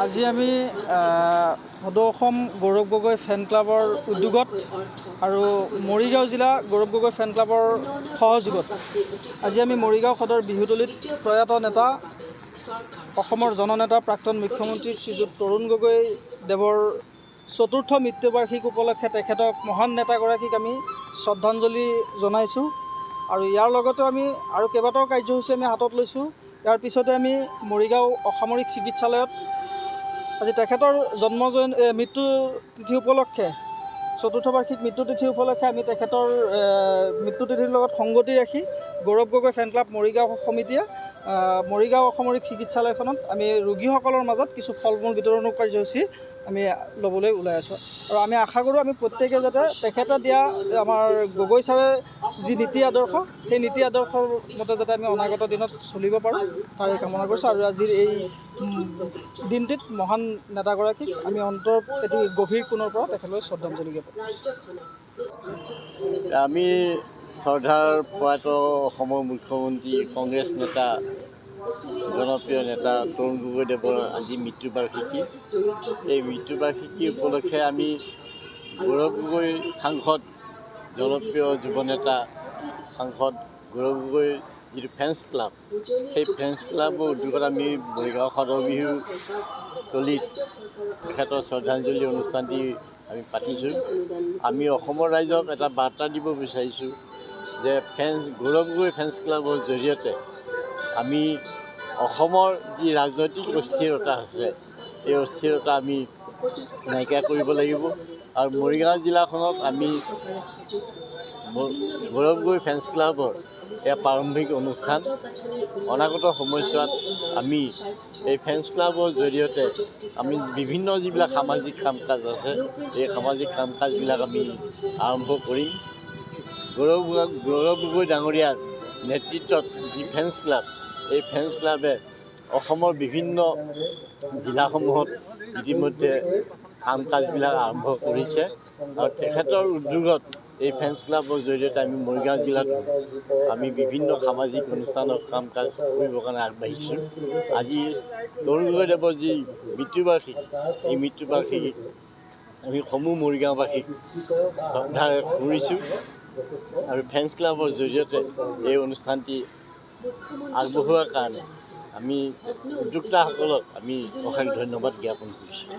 আজি আমি সদৌ অসম গৌৰৱ গগৈ ফেন ক্লাবৰ উদ্যোগত আৰু মৰিগাঁও জিলা গৌৰৱ গগৈ ফেন ক্লাবৰ সহযোগত আজি আমি মৰিগাঁও সদৰ বিহুতলীত প্ৰয়াত নেতা অসমৰ জননেতা প্ৰাক্তন মুখ্যমন্ত্ৰী শ্ৰীযুত তৰুণ গগৈ দেৱৰ চতুৰ্থ মৃত্যুবাৰ্ষিক উপলক্ষে তেখেতক মহান নেতাগৰাকীক আমি শ্ৰদ্ধাঞ্জলি জনাইছোঁ। আৰু ইয়াৰ লগতে আমি আৰু কেইবাটাও কাৰ্যসূচী আমি হাতত লৈছোঁ। ইয়াৰ পিছতে আমি মৰিগাঁও অসামৰিক চিকিৎসালয়ত আজি তেখেতৰ মৃত্যু তিথি উপলক্ষে চতুৰ্থ বাৰ্ষিক মৃত্যু তিথি উপলক্ষে আমি তেখেতৰ মৃত্যু তিথিৰ লগত সংগতি ৰাখি গৌৰৱ গগৈ ফেন ক্লাব মৰিগাঁও সমিতিয়ে মৰিগাঁও অসামৰিক চিকিৎসালয়খনত আমি ৰোগীসকলৰ মাজত কিছু ফল মূল বিতৰণৰ কাৰ্যসূচী আমি ল'বলৈ ওলাই আছোঁ। আৰু আমি আশা কৰোঁ আমি প্ৰত্যেকে যাতে তেখেতে দিয়া আমাৰ গগৈ ছাৰে যি নীতি আদৰ্শ সেই নীতি আদৰ্শৰ মতে যাতে আমি অনাগত দিনত চলিব পাৰোঁ তাৰে কামনা কৰিছোঁ। আৰু আজিৰ এই দিনটিত মহান নেতাগৰাকীক আমি এটি গভীৰ কোণৰ পৰা তেখেতলৈ শ্ৰদ্ধাঞ্জলি জ্ঞাপন কৰিছোঁ। আমি শ্ৰদ্ধাৰ প্ৰয়াত অসমৰ মুখ্যমন্ত্ৰী কংগ্ৰেছ নেতা জনপ্ৰিয় নেতা তৰুণ গগৈদেৱৰ আজি মৃত্যুবাৰ্ষিকী। এই মৃত্যুবাৰ্ষিকী উপলক্ষে আমি গৌৰৱ গগৈ সাংসদ জনপ্ৰিয় যুৱনেতা সাংসদ গৌৰৱ গগৈ যিটো ফেন্স ক্লাব সেই ফেন্স ক্লাবৰ উদ্যোগত আমি মৰিগাঁও সদৰ বিহু তলিত তেখেতৰ শ্ৰদ্ধাঞ্জলি অনুষ্ঠানটি আমি পাতিছোঁ। আমি অসমৰ ৰাইজক এটা বাৰ্তা দিব বিচাৰিছোঁ যে গৌৰৱ গগৈ ফেন্স ক্লাবৰ জৰিয়তে আমি অসমৰ যি ৰাজনৈতিক অস্থিৰতা আছে এই অস্থিৰতা আমি নাইকিয়া কৰিব লাগিব। আৰু মৰিগাঁও জিলাখনত আমি গৌৰৱ গগৈ ফেন্স ক্লাবৰ এয়া প্ৰাৰম্ভিক অনুষ্ঠান। অনাগত সময়ছোৱাত আমি এই ফেন্স ক্লাবৰ জৰিয়তে আমি বিভিন্ন যিবিলাক সামাজিক কাম কাজ আছে এই সামাজিক কাম কাজবিলাক আমি আৰম্ভ কৰিম। গৌৰৱ গগৈ ডাঙৰীয়াৰ নেতৃত্বত যি ফেন্স ক্লাব এই ফেন্স ক্লাবে অসমৰ বিভিন্ন জিলাসমূহত ইতিমধ্যে কাম কাজবিলাক আৰম্ভ কৰিছে। আৰু তেখেতৰ উদ্যোগত এই ফেন্স ক্লাবৰ জৰিয়তে আমি মৰিগাঁও জিলাত আমি বিভিন্ন সামাজিক অনুষ্ঠানৰ কাম কাজ কৰিবৰ কাৰণে আগবাঢ়িছোঁ। আজি তৰুণ গগৈদেৱৰ যি মৃত্যুবাৰ্ষিকী এই মৃত্যুবাৰ্ষিকীক আমি সমূহ মৰিগাঁওবাসীক শ্ৰদ্ধাৰে সুৰিছোঁ। আৰু ফেন্স ক্লাবৰ জৰিয়তে এই অনুষ্ঠানটি আগবঢ়োৱাৰ কাৰণে আমি উদ্যোক্তাসকলক আমি অশেষ ধন্যবাদ জ্ঞাপন কৰিছোঁ।